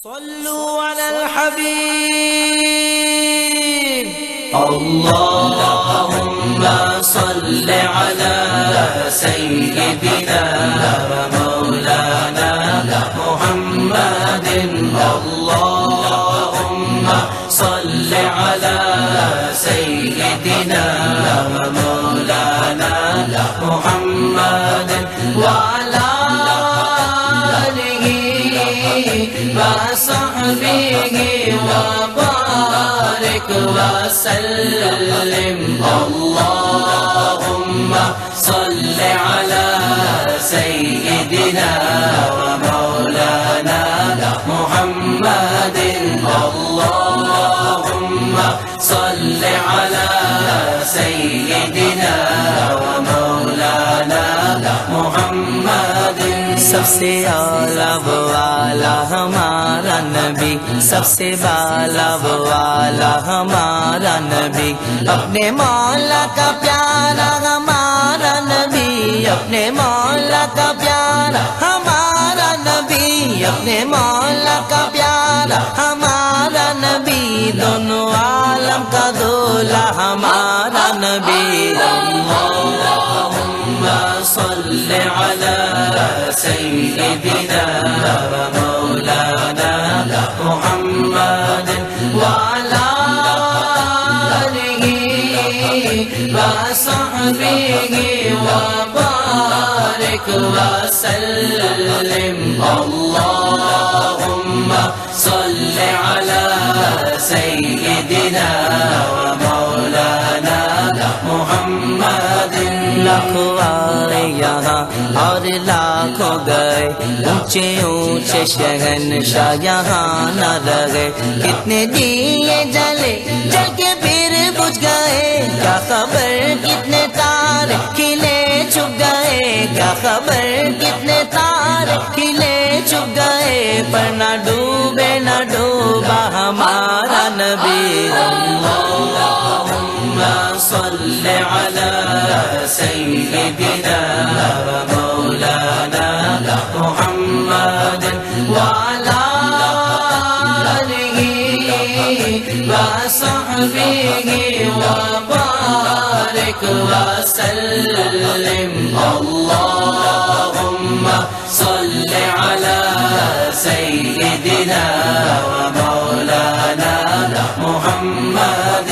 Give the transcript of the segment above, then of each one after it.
صلوا على الحبيب. اللهم صل على سيدنا ومولانا محمد. اللهم صل على سيدنا ومولانا محمد وعلى وصحبه وبارك وسلم. اللهم صل على سيدنا ومولانا محمد. اللهم صل على سيدنا ومولانا محمد. سب سے اعلیٰ والا ہمارا نبی، سب سے بالا والا ہمارا نبی، اپنے مولا کا پیارا ہمارا نبی، اپنے مولا کا پیارا ہمارا نبی، اپنے مولا کا پیارا ہمارا نبی، دونوں عالم کا دولا ہمارا نبی. اللهم صل على سيدنا ومولانا محمد وعلى آله وصحبه وبارك وسلم. اللهم صل على سيدنا ومولانا محمد. لاکھوں آئے یہاں اور لاکھوں گئے، اونچے اونچے شہنشاہ یہاں نہ رہے. کتنے دیے جلے جل کے پھر بجھ گئے، کیا خبر کتنے تارے کھلے چھپ گئے، کیا خبر کتنے تارے کھلے چھپ گئے، پر نہ ڈوبے نہ ڈوبا ہمارا نبی. اللهم صل على سيدنا ومولانا محمد وعلى آله وصحبه وبارك وسلم. اللهم صل على سيدنا ومولانا محمد.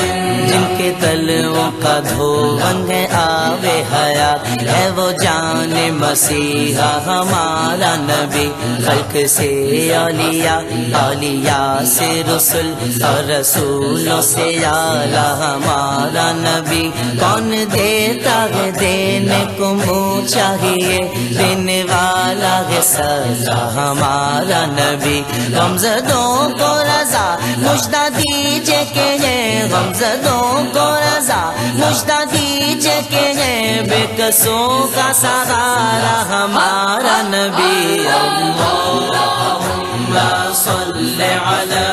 جن کے تلووں کا دھون ہے آب حیات، ہے وہ جان مسیحا ہمارا نبی. خلق سے اولیاء، اولیاء سے رسول، اور رسولوں سے اعلیٰ ہمارا نبی. کون دیتا ہے دینے کو منہ چاہیے، دینے والا ہے سزا ہمارا نبی. غمزدوں کو رضا مجدہ دیجئے کہ ہے، غمزدوں کو رضا مجدہ دیجئے کہ ہے، بے کسوں کا سہارا ہمارا نبی. اللهم صل على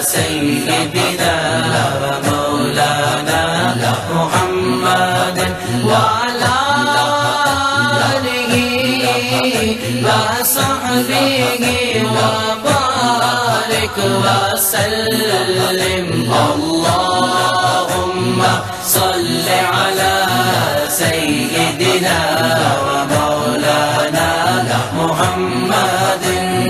سيدنا ومولانا محمد وعلى آله وصحبه وبارك وسلم. اللهم صل على سيدنا ومولانا محمد.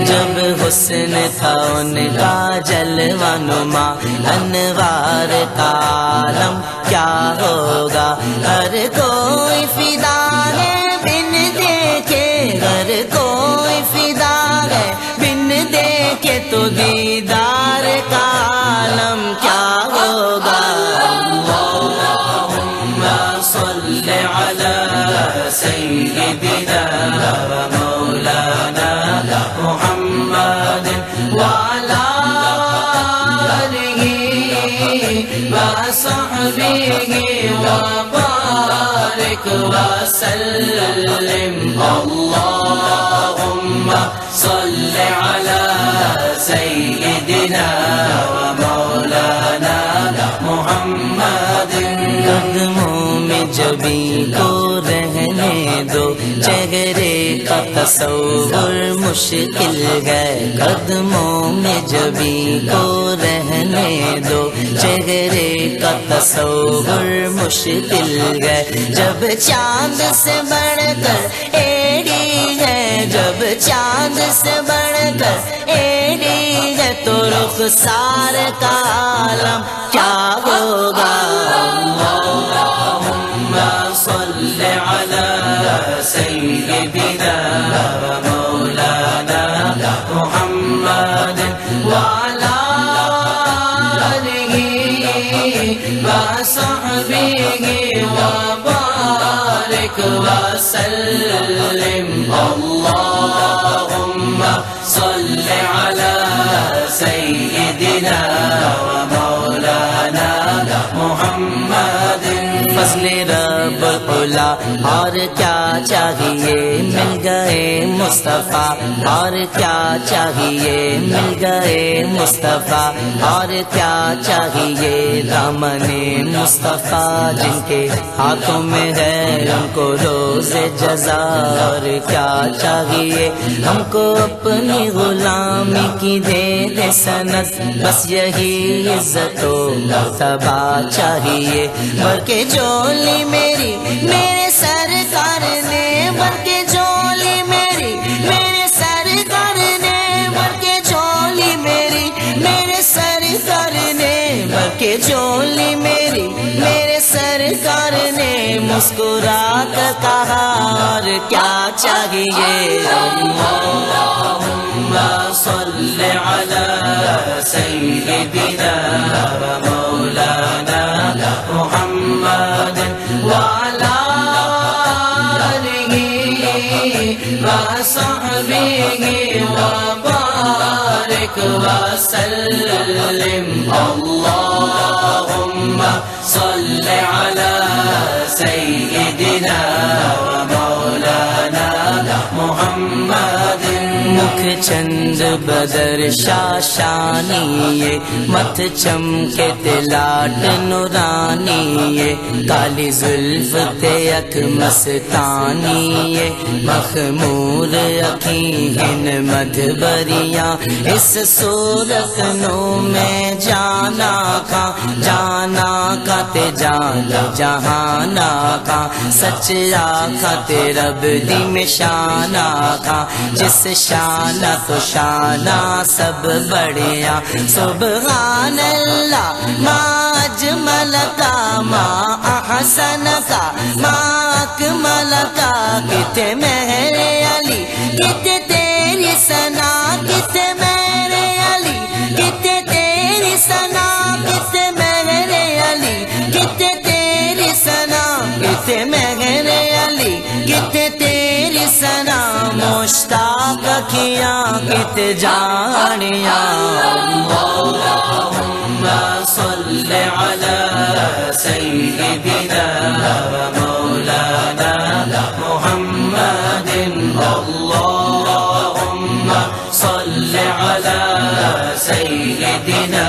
جب حسن تھا ان کا جلوہ نما، انوار کا عالم کیا ہوگا. ہر کوئی فدا ہے بن دیکھے، ہر کوئی فدا ہے بن دیکھے، تو دیدار کا عالم کیا ہوگا. اللهم صل على سيدنا ومولانا محمد وعلى آله وصحبه وبارك وسلم. اللهم صل على سيدنا ومولانا محمد. قدموں میں جبھی کو رہنے دو، چہرے کا تصور مشکل ہے، قدموں میں جبھی کو رہنے دو، چہرے کا تصور مشکل ہے، جب چاند سے بڑھ کر ایڑی ہے، جب چاند سے بڑھ کر ایڑی ہے، تو رخسار کا عالم کیا ہوگا؟ اللہم صل علی سیدنا و مولانا محمد وعلی آلہ وصحبہ وبارک وسلم۔ اللہم صل علی سیدنا و مولانا محمد۔ فضل رب العلا اور کیا چاہیے، مل گئے مصطفیٰ، اور کیا چاہیے، مل گئے مصطفیٰ، اور کیا چاہیے، دامن مصطفیٰ جن کے ہاتھوں میں ہے ان کو روز جزا، اور کیا چاہیے ہم کو اپنی غلامی کی دے دے سند، بس یہی عزت و مرتبہ چاہیے، بھر کے جولی میری میرے سرکار نے، بھر کے جولی میری میرے سرکار نے، بھر کے جولی میری میرے سرکار نے، بھر کے جولی میری میرے سرکار نے، مسکرا کر کہا اور کیا چاہیے، اللہم صل علی سیدنا و مولانا محمد وعلی آلہ وصحبہ وبارک وسلم۔ اللہم صل علی سیدنا و مولانا محمد۔ مکھ چند بدر شاشانی، مت چمکے تلاٹ نورانی، کالی زلف تیک مستانی، مخمور اکھیں مدبریاں، اس صورت نو میں جانا کھاں، جانا کھاتے جان جہانا کھاں، سچ آکھا تے رب دی میں شانا کھاں، جس شانہ تو شانہ سب بڑھیا، سبحان اللہ ما اجمل کا ما احسن کا ما اکمل کا، کتے میرے علی کتے تیری ثنا، کتے میرے علی کتے تیری ثنا، کتے میرے علی کتے تیری ثنا، کتے میرے علی کتے تیری ثنا، مشتاق کیا کت جانیا، اللہم صل علی سیدنا و مولانا محمد، اللہم صل علی سیدنا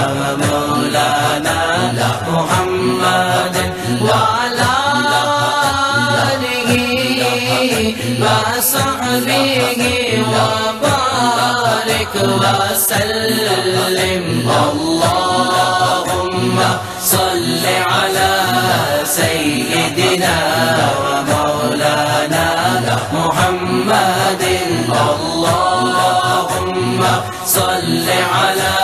و مولانا محمد وعلی وصحبہ وبارک وسلم۔ اللہم صل علی سیدنا و مولانا محمد، اللہم صل علی